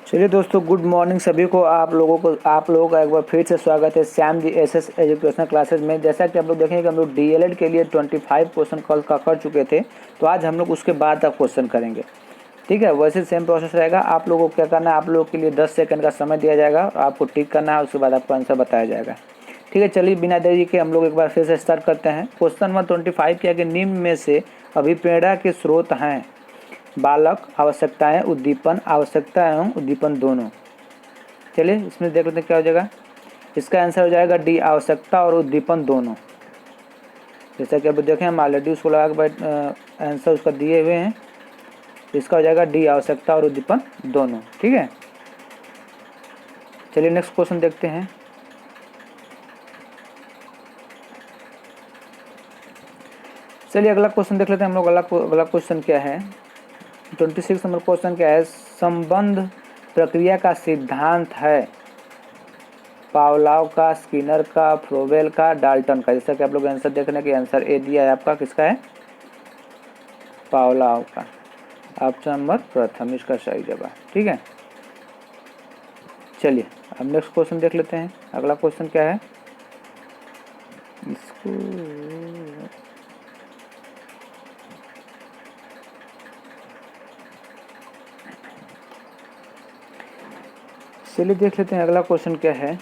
चलिए दोस्तों, good morning सभी को। आप लोगों का एक बार फिर से स्वागत है Shyam ji SS educational classes में। जैसा कि आप लोग देखेंगे कि हम लोग डीएलएड के लिए 25 क्वेश्चन कल का कर चुके थे, तो आज हम लोग उसके बाद का क्वेश्चन करेंगे। ठीक है, वैसे सेम प्रोसेस रहेगा। आप लोगों को क्या करना है, आप लोगों के लिए 10 सेकंड का समय दिया जाएगा, आपको टिक करना है, उसके बाद आपको आंसर बताया जाएगा। ठीक है, चलिए बिना देरी के हम लोग एक बार फिर से स्टार्ट करते हैं। क्वेश्चन नंबर 25 क्या कि निम्न में से अभिप्रेरणा के स्रोत हैं बालक, आवश्यकताएं, उद्दीपन, आवश्यकता एवं उद्दीपन दोनों। चलिए इसमें देख लेते हैं क्या हो जाएगा। इसका आंसर हो जाएगा डी, आवश्यकता और उद्दीपन दोनों। जैसा कि अब देखें, हम ऑलरेडी उसको लगा के आंसर उसका दिए हुए हैं। इसका हो जाएगा डी, आवश्यकता और उद्दीपन दोनों। ठीक है, चलिए नेक्स्ट क्वेश्चन देखते हैं। चलिए अगला क्वेश्चन देख लेते हैं हम लोग। अगला क्वेश्चन क्या है, 26 नंबर क्वेश्चन क्या है। संबंध प्रक्रिया का सिद्धांत है पावलोव का, स्किनर का, फ्रोबेल का, डाल्टन का। जैसा कि आप लोग आंसर देखने के आंसर ए दिया है आपका, किसका है, पावलोव का। ऑप्शन नंबर प्रथम इसका सही जवाब। ठीक है, चलिए अब नेक्स्ट क्वेश्चन देख लेते हैं। अगला क्वेश्चन क्या है, इसको चलिए देख लेते हैं। अगला क्वेश्चन क्या है,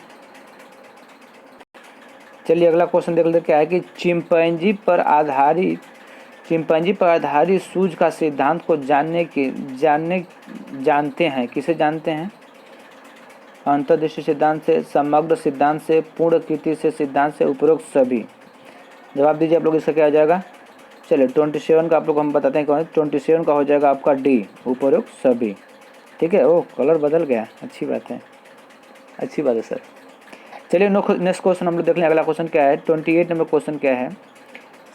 चलिए अगला क्वेश्चन देख लेते हैं क्या है कि चिंपैंजी पर आधारित सूझ का सिद्धांत को जानते हैं। किसे जानते हैं, अंतर्दृष्टि सिद्धांत से, समग्र सिद्धांत से, पूर्ण कृति से, सिद्धांत से, उपरोक्त सभी। जवाब दीजिए आप लोग, इसका क्या हो जाएगा। चलिए 27 का आप लोग हम बताते हैं कौन। 27 का हो जाएगा आपका डी, उपरोक्त सभी। ठीक है, ओह कलर बदल गया, अच्छी बात है, अच्छी बात है सर। चलिए नेक्स्ट क्वेश्चन हम लोग देख लें। अगला क्वेश्चन क्या है, 28 नंबर क्वेश्चन क्या है।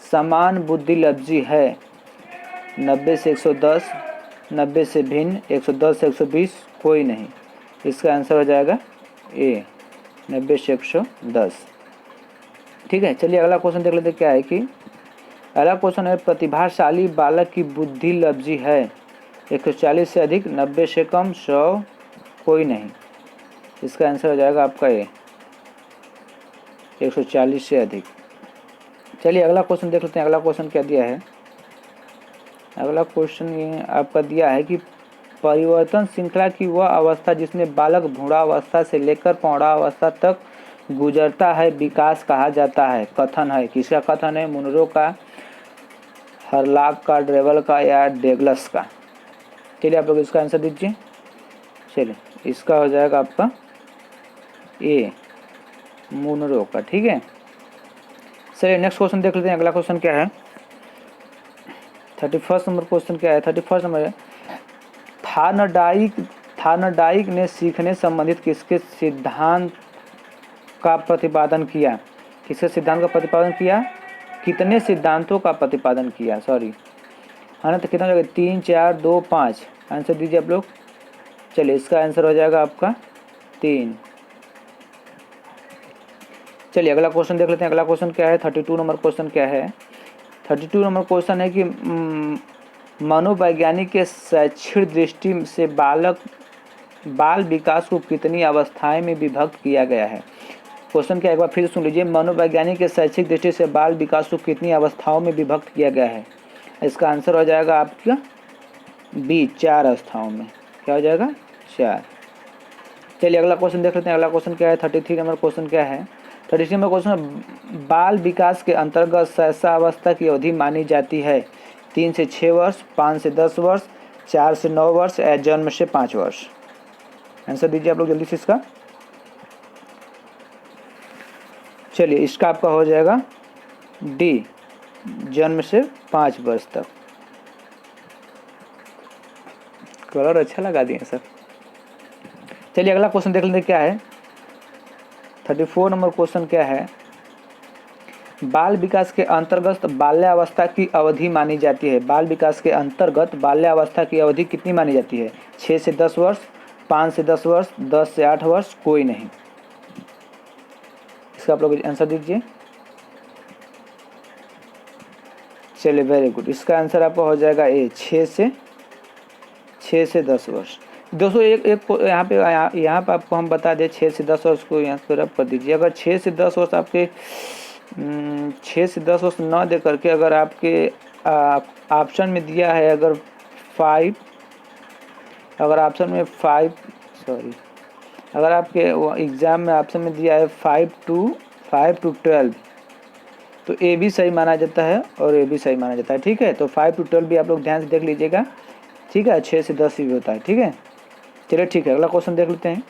समान बुद्धि लफ्जी है 90 से 110, 90 से भिन्न, 110 से 120, कोई नहीं। इसका आंसर हो जाएगा ए, 90 से 110। ठीक है, चलिए अगला क्वेश्चन देख लेते क्या है कि अगला क्वेश्चन है प्रतिभाशाली बालक की बुद्धि लफ्जी है 140 से अधिक, 90 से कम, 100, कोई नहीं। इसका आंसर हो जाएगा आपका ए, 140 से अधिक। चलिए अगला क्वेश्चन देख लेते हैं। अगला क्वेश्चन क्या दिया है। अगला क्वेश्चन ये आपका दिया है कि परिवर्तन श्रृंखला की वह अवस्था जिसमें बालक भ्रूणावस्था से लेकर प्रौढ़ावस्था तक गुजरता है विकास कहा जाता है। कथन है, किसका कथन है, मुनरो का, हरलाक का, ड्रेवल का या डेगलस का। चलिए आप लोग इसका आंसर दीजिए। चलिए इसका हो जाएगा आपका ए, मुनरो का। ठीक है, चलिए नेक्स्ट क्वेश्चन देख लेते हैं। अगला क्वेश्चन क्या है, 31 नंबर क्वेश्चन क्या है। 31 नंबर है थार्नडाइक ने सीखने संबंधित किसके सिद्धांत का प्रतिपादन किया। किसके सिद्धांत का प्रतिपादन किया, कितने सिद्धांतों का प्रतिपादन किया, सॉरी है ना। तो कितना हो जाएगा, 3, 4, 2, 5। आंसर दीजिए आप लोग। चलिए इसका आंसर हो जाएगा आपका 3। चलिए अगला क्वेश्चन देख लेते हैं। अगला क्वेश्चन क्या है, 32 नंबर क्वेश्चन क्या है। 32 नंबर क्वेश्चन है कि मनोवैज्ञानिक के शैक्षिक दृष्टि से बाल विकास को कितनी अवस्थाएं में विभक्त किया गया है। क्वेश्चन क्या एक बार फिर सुन लीजिए। मनोवैज्ञानिक के शैक्षिक दृष्टि से बाल विकास को कितनी अवस्थाओं में विभक्त किया गया है। इसका आंसर हो जाएगा आपका बी, 4 अवस्थाओं में। क्या हो जाएगा, 4। चलिए अगला क्वेश्चन देख लेते हैं। अगला क्वेश्चन क्या है, 33 नंबर क्वेश्चन क्या है। 33 नंबर क्वेश्चन, बाल विकास के अंतर्गत शैशवावस्था की अवधि मानी जाती है 3 से 6 वर्ष, 5 से 10 वर्ष, 4 से 9 वर्ष या जन्म से 5 वर्ष। आंसर दीजिए आप लोग जल्दी से इसका। चलिए इसका आपका हो जाएगा डी, जन्म से 5 वर्ष तक। कलर अच्छा लगा दिए सर। चलिए अगला क्वेश्चन देख लेते क्या है। 34 नंबर क्वेश्चन क्या है। बाल विकास के अंतर्गत बाल्यावस्था की अवधि मानी जाती है। बाल विकास के अंतर्गत बाल्यावस्था की अवधि कितनी मानी जाती है, 6 से 10 वर्ष, 5 से 10 वर्ष, 10 से 8 वर्ष, कोई नहीं। इसका आप लोग आंसर दीजिए। चलिए वेरी गुड, इसका आंसर आपका हो जाएगा ए, 6 से 10 वर्ष। दोस्तों यहाँ पे आपको हम बता दें 6 से 10 वर्ष को यहाँ पर रब कर दीजिए। अगर 6 से 10 वर्ष आपके 6 से 10 वर्ष न दे करके अगर आपके ऑप्शन में दिया है अगर 5, अगर ऑप्शन में 5 सॉरी अगर आपके एग्ज़ाम में ऑप्शन में दिया है 5 to 12 तो ए भी सही माना जाता है और ए भी सही माना जाता है। ठीक है, तो 5 to 12 भी आप लोग ध्यान से देख लीजिएगा। ठीक है, 6 से 10 भी होता है। ठीक है, चलिए ठीक है, अगला क्वेश्चन देख लेते हैं।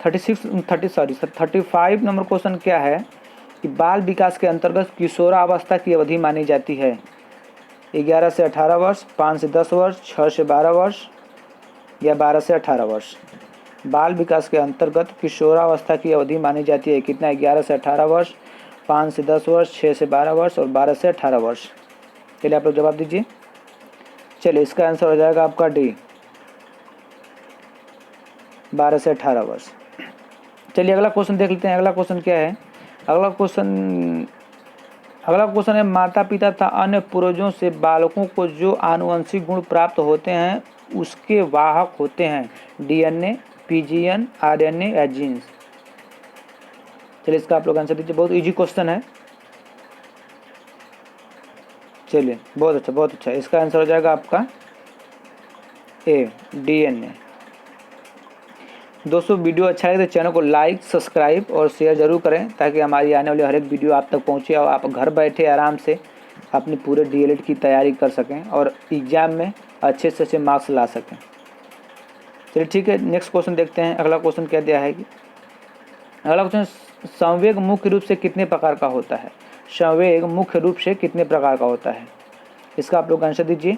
35 नंबर क्वेश्चन क्या है कि बाल विकास के अंतर्गत किशोरावस्था की अवधि मानी जाती है 11 से 18 वर्ष, 5 से 10 वर्ष, 6 से 12 वर्ष या 12 से 18 वर्ष। बाल विकास के अंतर्गत किशोरावस्था की अवधि मानी जाती है कितना? 11 से 18 वर्ष, 5 से 10 वर्ष, 6 से 12 वर्ष और 12 से 18 वर्ष। चलिए आप लोग जवाब दीजिए। चलिए इसका आंसर हो जाएगा आपका डी, 12 से 18 वर्ष। चलिए अगला क्वेश्चन देख लेते हैं। अगला क्वेश्चन क्या है? अगला क्वेश्चन है माता पिता तथा अन्य पूर्वजों से बालकों को जो आनुवंशिक गुण प्राप्त होते हैं उसके वाहक होते हैं डीएनए, पीजीएन, आरएनए या जीन्स। चलिए इसका आप लोग आंसर दीजिए। बहुत इजी क्वेश्चन है। चलिए बहुत अच्छा। इसका आंसर हो जाएगा आपका ए, डीएनए। दोस्तों वीडियो अच्छा लगे तो चैनल को लाइक, सब्सक्राइब और शेयर ज़रूर करें ताकि हमारी आने वाली हर एक वीडियो आप तक पहुंचे और आप घर बैठे आराम से अपनी पूरे डीएलएड की तैयारी कर सकें और एग्ज़ाम में अच्छे से अच्छे मार्क्स ला सकें। चलिए ठीक है, नेक्स्ट क्वेश्चन देखते हैं। अगला क्वेश्चन क्या दिया है कि अगला क्वेश्चन संवेग मुख्य रूप से कितने प्रकार का होता है? संवेग मुख्य रूप से कितने प्रकार का होता है? इसका आप लोग आंसर दीजिए।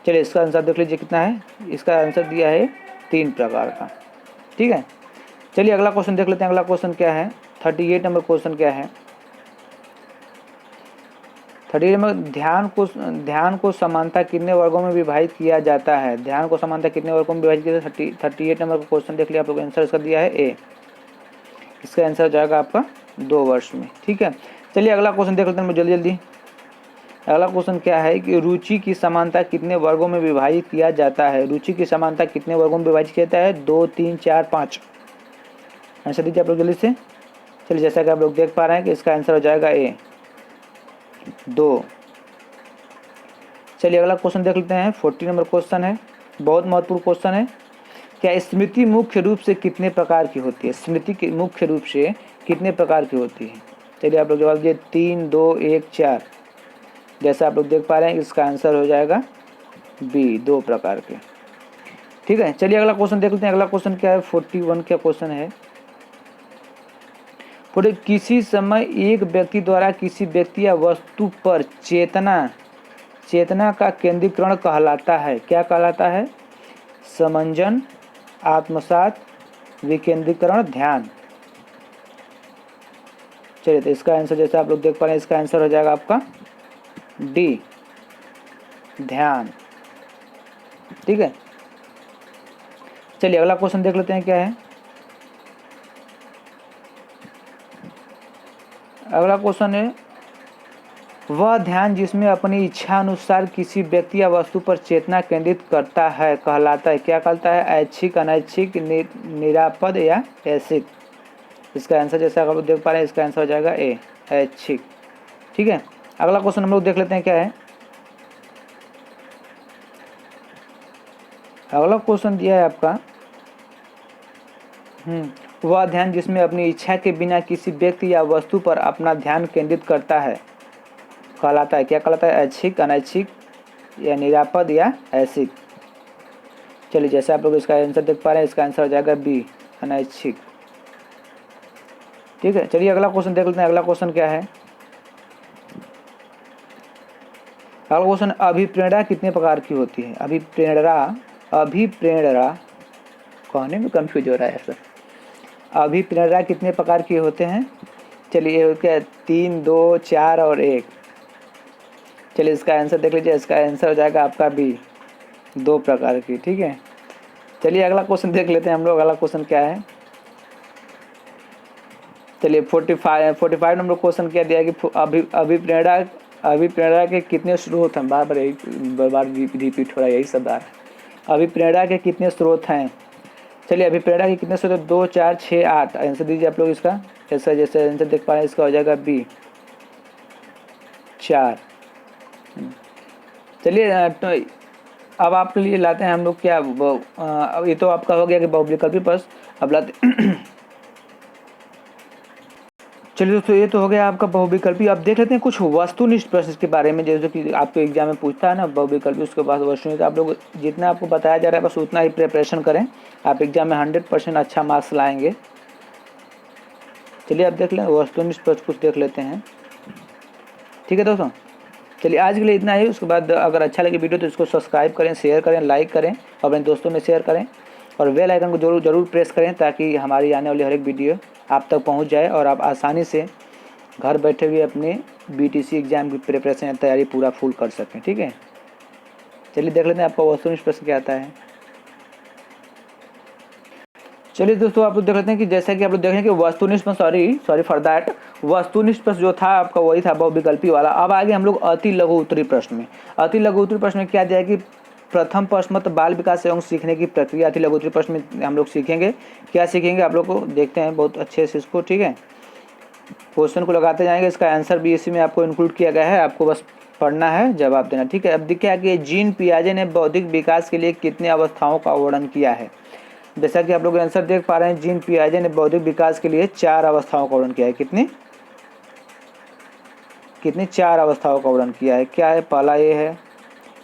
चलिए इसका आंसर देख लीजिए कितना है। इसका आंसर दिया है 3 प्रकार का। ठीक है, चलिए अगला क्वेश्चन देख लेते हैं। अगला क्वेश्चन क्या है? 38 नंबर क्वेश्चन क्या है? 38 नंबर ध्यान को समानता कितने वर्गों में विभाजित किया जाता है? ध्यान को समानता कितने वर्गों में विभाजित किया जाता है? 38 नंबर का क्वेश्चन देख लिया आप लोग। आंसर इसका दिया है ए। इसका आंसर हो जाएगा आपका 2 वर्ष में। ठीक है, चलिए अगला क्वेश्चन देख लेते हैं जल्दी। अगला क्वेश्चन क्या है कि रुचि की समानता कितने वर्गों में विभाजित किया जाता है? रुचि की समानता कितने वर्गों में विभाजित किया जाता है? 2, 3, 4, 5। आंसर दीजिए आप लोग जल्दी से। चलिए जैसा कि आप लोग देख पा रहे हैं कि इसका आंसर हो जाएगा ए, 2। चलिए अगला क्वेश्चन देख लेते हैं। 40 नंबर क्वेश्चन है, बहुत महत्वपूर्ण क्वेश्चन है। क्या स्मृति मुख्य रूप से कितने प्रकार की होती है? स्मृति की मुख्य रूप से कितने प्रकार की होती है? चलिए आप लोग जवाब दीजिए। 3, 2, 1, 4। जैसा आप लोग देख पा रहे हैं इसका आंसर हो जाएगा बी, 2 प्रकार के। ठीक है, चलिए अगला क्वेश्चन देख लेते हैं। अगला क्वेश्चन क्या है? 41 का क्वेश्चन है। किसी समय एक व्यक्ति द्वारा किसी व्यक्ति या वस्तु पर चेतना का केंद्रीकरण कहलाता है। क्या कहलाता है? समंजन, आत्मसात, विकेंद्रीकरण, ध्यान। चलिए तो इसका आंसर जैसा आप लोग देख पा रहे हैं इसका आंसर हो जाएगा आपका डी, ध्यान। ठीक है, चलिए अगला क्वेश्चन देख लेते हैं क्या है। अगला क्वेश्चन है वह ध्यान जिसमें अपनी इच्छा अनुसार किसी व्यक्ति या वस्तु पर चेतना केंद्रित करता है कहलाता है। क्या कहलाता है? ऐच्छिक, अनैच्छिक, निरापद या ऐच्छिक। इसका आंसर जैसा आप लोग देख पा रहे हैं इसका आंसर हो जाएगा ए, ऐच्छिक। ठीक है, अगला क्वेश्चन हम लोग देख लेते हैं क्या है। अगला क्वेश्चन दिया है आपका वह ध्यान जिसमें अपनी इच्छा के बिना किसी व्यक्ति या वस्तु पर अपना ध्यान केंद्रित करता है कहलाता है। क्या कहलाता है? ऐच्छिक, अनैच्छिक या निरापद या ऐच्छिक। चलिए जैसे आप लोग इसका आंसर देख पा रहे हैं इसका आंसर हो जाएगा बी, अनैच्छिक। ठीक है, चलिए अगला क्वेश्चन देख लेते हैं। अगला क्वेश्चन क्या है? अगला क्वेश्चन अभिप्रेरणा कितने प्रकार की होती है? अभिप्रेरणा कहने में कंफ्यूज हो रहा है सर। अभिप्रेरणा कितने प्रकार के होते हैं? चलिए क्या 3, 2, 4 और 1। चलिए इसका आंसर देख लीजिए। इसका आंसर हो जाएगा आपका बी, 2 प्रकार की। ठीक है, चलिए अगला क्वेश्चन देख लेते हैं हम लोग। अगला क्वेश्चन क्या है? चलिए 45 नंबर क्वेश्चन क्या दिया कि अभिप्रेरणा के कितने स्रोत हैं? बार बार रिपीट हो रहा है यही सब बार। अभिप्रेरणा के कितने स्रोत हैं? चलिए अभिप्रेरणा के कितने स्रोत? 2, 4, 6, 8। आंसर दीजिए आप लोग इसका। जैसे जैसे आंसर देख पा रहे हैं इसका हो जाएगा बी 4। चलिए तो अब आपके लिए लाते हैं हम लोग क्या अब ये तो आपका हो गया कि बहुविकल्पी प्रश्न। अब लाते चलिए दोस्तों ये तो हो गया आपका बहुविकल्पी। अब देख लेते हैं कुछ वस्तुनिष्ठ प्रश्न के बारे में, जैसे कि आपके एग्जाम में पूछता है ना बहुविकल्पी, उसके बाद वस्तुनिष्ठ। आप लोग जितना आपको बताया जा रहा है बस उतना ही प्रिपरेशन करें, आप एग्जाम में 100% अच्छा मार्क्स लाएंगे। चलिए अब देख लें वस्तुनिष्ठ प्रश्न कुछ देख लेते हैं, ठीक है दोस्तों। चलिए आज के लिए इतना ही। उसके बाद अगर अच्छा लगे वीडियो तो इसको सब्सक्राइब करें, शेयर करें, लाइक करें, अपने दोस्तों में शेयर करें और बेल आइकन को जरूर प्रेस करें ताकि हमारी आने वाली हर एक वीडियो आप तक पहुंच जाए और आप आसानी से घर बैठे हुए अपने बीटीसी एग्ज़ाम की प्रिपरेशन या तैयारी पूरा फुल कर सकें, ठीक है। चलिए देख लेते हैं आपका वस्तुनिष्ठ प्रश्न क्या आता है। चलिए दोस्तों आप लोग देख लेते हैं कि जैसा कि आप लोग देख रहे हैं कि वस्तुनिष्ठ सॉरी फॉर दैट, वस्तुनिष्ठ प्रश्न जो था आपका वही था बहुविकल्पी वाला। अब आगे हम लोग अति लघु उत्तरीय प्रश्न में। अति लघु उत्तरीय प्रश्न में क्या दिया है कि प्रथम प्रश्न मत बाल विकास एवं सीखने की प्रक्रिया। अति लघु उत्तरीय प्रश्न में हम लोग सीखेंगे, क्या सीखेंगे आप लोग को देखते हैं बहुत अच्छे से इसको, ठीक है। क्वेश्चन को लगाते जाएंगे, इसका आंसर भी इसी में आपको इंक्लूड किया गया है, आपको बस पढ़ना है जवाब देना, ठीक है। अब देखिए कि जीन पियाजे ने बौद्धिक विकास के लिए कितनी अवस्थाओं का वर्णन किया है। जैसा कि आप लोग आंसर देख पा रहे हैं, जीन पियाजे ने बौद्धिक विकास के लिए 4 अवस्थाओं का वर्णन किया है। कितनी 4 अवस्थाओं का वर्णन किया है। क्या है? पहला ये है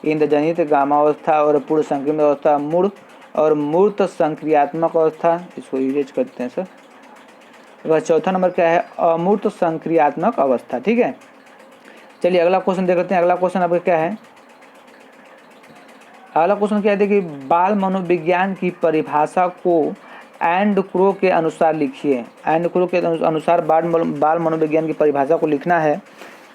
इंद्रजनित गामावस्था और पूर्ण संक्रिय अवस्था, मूढ़ और मूर्त संक्रियात्मक अवस्था, इसको इरेज करते हैं सर। वह चौथा नंबर क्या है? अमूर्त संक्रियात्मक अवस्था, ठीक है। चलिए अगला क्वेश्चन देख लेते हैं। अगला क्वेश्चन आपका क्या है? अगला क्वेश्चन क्या है? देखिए बाल मनोविज्ञान की परिभाषा को एंड क्रो के अनुसार लिखिए। एंड क्रो के अनुसार बाल मनोविज्ञान की परिभाषा को लिखना है।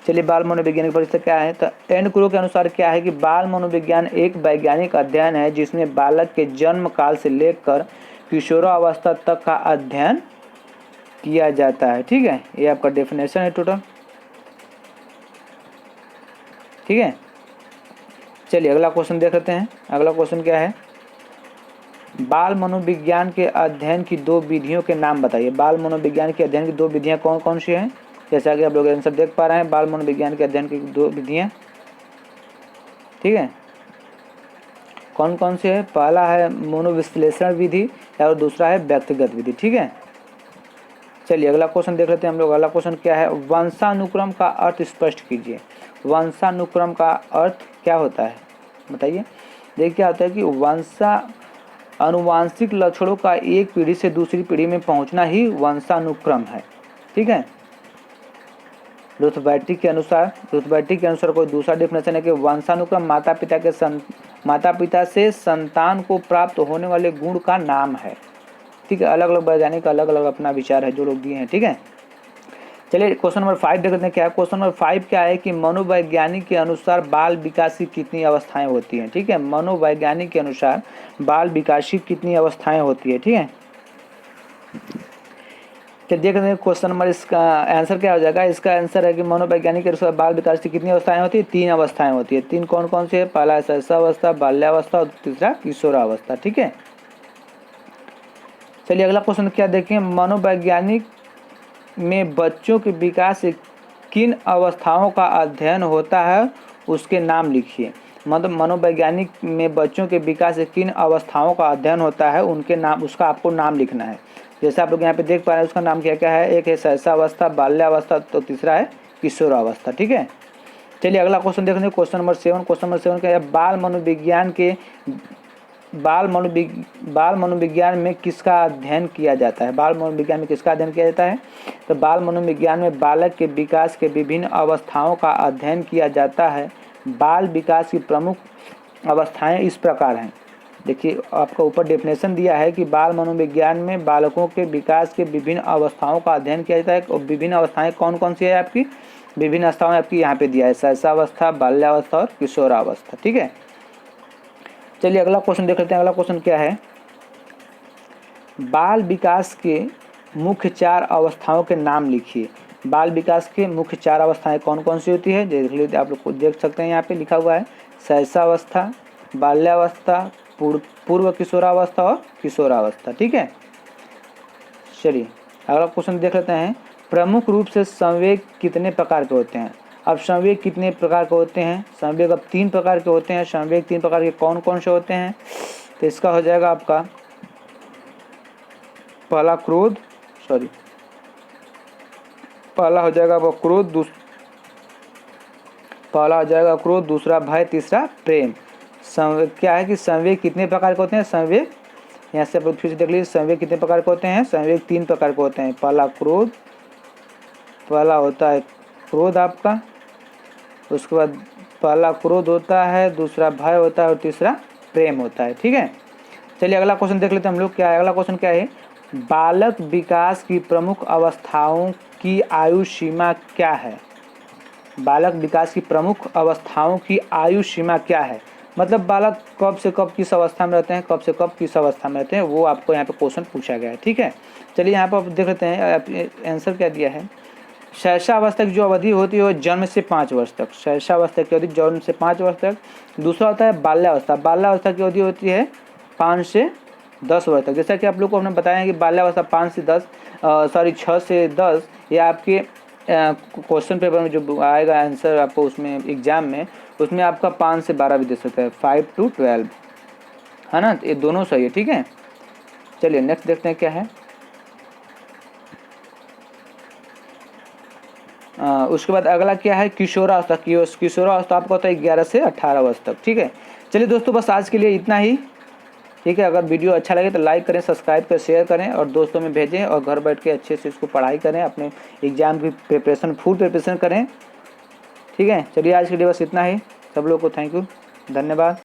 चलिए बाल मनोविज्ञान की परिभाषा क्या है? तो एंड क्रो के अनुसार क्या है कि बाल मनोविज्ञान एक वैज्ञानिक अध्ययन है जिसमें बालक के जन्म काल से लेकर किशोरावस्था तक का अध्ययन किया जाता है, ठीक है। ये आपका डेफिनेशन है टोटल, ठीक है। चलिए अगला क्वेश्चन देख लेते हैं। अगला क्वेश्चन क्या है? बाल मनोविज्ञान के अध्ययन की 2 विधियों के नाम बताइए। बाल मनोविज्ञान के अध्ययन की 2 विधियां कौन कौन सी हैं? जैसा कि आप लोग आंसर देख पा रहे हैं, बाल मनोविज्ञान के अध्ययन की 2 विधियां, ठीक है। कौन कौन सी है? पहला है मनोविश्लेषण विधि और दूसरा है व्यक्तिगत विधि, ठीक है। चलिए अगला क्वेश्चन देख लेते हैं हम लोग। अगला क्वेश्चन क्या है? वंशानुक्रम का अर्थ स्पष्ट कीजिए। वंशानुक्रम का अर्थ क्या होता है बताइए। देखिए क्या होता है कि आनुवांशिक लक्षणों का एक पीढ़ी से दूसरी पीढ़ी में पहुंचना ही वंशानुक्रम है, ठीक है। रुथबैटी के अनुसार कोई दूसरा डेफिनेशन है कि वंशानुक्रम माता पिता से संतान को प्राप्त होने वाले गुण का नाम है, ठीक है। अलग अलग वैज्ञानिक अलग अलग अपना विचार है जो लोग दिए हैं, ठीक है। चलिए क्वेश्चन नंबर 5 देख लेते हैं क्या है। क्वेश्चन नंबर 5 क्या है कि मनोवैज्ञानिक के अनुसार बाल विकास की कितनी अवस्थाएं होती हैं, ठीक है। मनोवैज्ञानिक के अनुसार बाल विकास की कितनी अवस्थाएं होती है, ठीक है। तो देख लेते हैं क्वेश्चन नंबर, इसका आंसर क्या हो जाएगा? इसका आंसर है कि मनोवैज्ञानिक के अनुसार बाल विकास की कितनी अवस्थाएं होती है? 3 अवस्थाएं होती है। 3 कौन कौन सी है? पहला शैशवावस्था, बाल्यावस्था और तीसरा किशोरावस्था, ठीक है। चलिए अगला क्वेश्चन क्या देखें। मनोवैज्ञानिक में बच्चों के विकास से किन अवस्थाओं का अध्ययन होता है उसके नाम लिखिए। मतलब मनोवैज्ञानिक में बच्चों के विकास से किन अवस्थाओं का अध्ययन होता है उनके नाम, उसका आपको नाम लिखना है। जैसे आप लोग यहाँ पे देख पा रहे हैं उसका नाम क्या क्या है? एक है शैशवावस्था, बाल्यावस्था, तो तीसरा है किशोरावस्था, ठीक है। चलिए अगला क्वेश्चन देखते हैं। Question number 7। क्वेश्चन नंबर 7 क्या है? बाल मनोविज्ञान में किसका अध्ययन किया जाता है? बाल मनोविज्ञान में किसका अध्ययन किया जाता है? तो बाल मनोविज्ञान में बालक के विकास के विभिन्न अवस्थाओं का अध्ययन किया जाता है। बाल विकास की प्रमुख अवस्थाएं इस प्रकार हैं। देखिए आपका ऊपर डेफिनेशन दिया है कि बाल मनोविज्ञान में बालकों के विकास के विभिन्न अवस्थाओं का अध्ययन किया जाता है। और विभिन्न अवस्थाएं कौन कौन सी है आपकी? विभिन्न अवस्थाएं आपकी यहाँ पे दिया है, शैशवावस्था, बाल्यावस्था और किशोरावस्था, ठीक है। चलिए अगला क्वेश्चन देख लेते हैं। अगला क्वेश्चन क्या है? बाल विकास के मुख्य 4 अवस्थाओं के नाम लिखिए। बाल विकास के मुख्य 4 अवस्थाएं कौन कौन सी होती है? देख लीजिए, आप लोग को देख सकते हैं यहाँ पे लिखा हुआ है शैशवावस्था, बाल्यावस्था, पूर्व किशोरावस्था और किशोरावस्था। ठीक है, चलिए अगला क्वेश्चन देख लेते हैं। प्रमुख रूप से संवेग कितने प्रकार के होते हैं? अब संवेग कितने प्रकार के होते हैं? संवेग अब 3 प्रकार के होते हैं। संवेग 3 प्रकार के कौन कौन से होते हैं? तो इसका हो जाएगा आपका पहला हो जाएगा वो क्रोध, पहला हो जाएगा क्रोध, दूसरा भय, तीसरा प्रेम। संवेग क्या है कि संवेग कितने प्रकार के होते हैं? संवेग यहाँ से आप फिर से देख लीजिए, संवेग कितने प्रकार के होते हैं? संवेग 3 प्रकार के होते हैं। पहला होता है क्रोध आपका, उसके बाद पहला क्रोध होता है, दूसरा भय होता है और तीसरा प्रेम होता है। ठीक है, चलिए अगला क्वेश्चन देख लेते हैं हम लोग। क्या है अगला क्वेश्चन? क्या है? बालक विकास की प्रमुख अवस्थाओं की आयु सीमा क्या है? बालक विकास की प्रमुख अवस्थाओं की आयु सीमा क्या है? मतलब बालक कब से कब किस अवस्था में रहते हैं, कब से कब किस अवस्था में रहते हैं, वो आपको यहाँ पे क्वेश्चन पूछा गया है। ठीक है, चलिए यहाँ पर आप देख लेते हैं आंसर क्या दिया है। शैशवावस्था की जो अवधि होती है वो जन्म से 5 वर्ष तक। शैशवावस्था की अवधि जन्म से 5 वर्ष तक। दूसरा होता है बाल्यावस्था। बाल्यावस्था की अवधि होती है 5 से 10 वर्ष तक। जैसा कि आप लोग को हमने बताया कि बाल्यावस्था 6 से 10 ये आपके क्वेश्चन पेपर में जो आएगा आंसर आपको उसमें एग्जाम में, उसमें आपका 5 से 12 भी दे सकता है, 5 to 12, है ना? ये दोनों सही है। ठीक है, चलिए नेक्स्ट देखते हैं क्या है। उसके बाद अगला क्या है? किशोरावस्था। किशोरावस्था आपका होता है 11 से 18 वर्ष तक। ठीक है, चलिए दोस्तों बस आज के लिए इतना ही। ठीक है, अगर वीडियो अच्छा लगे तो लाइक करें, सब्सक्राइब करें, शेयर करें और दोस्तों में भेजें और घर बैठ के अच्छे से इसको पढ़ाई करें, अपने एग्जाम की प्रिपरेशन फुल प्रिपरेशन करें। ठीक है, चलिए आज के लिए बस इतना ही। सब लोग को थैंक यू, धन्यवाद।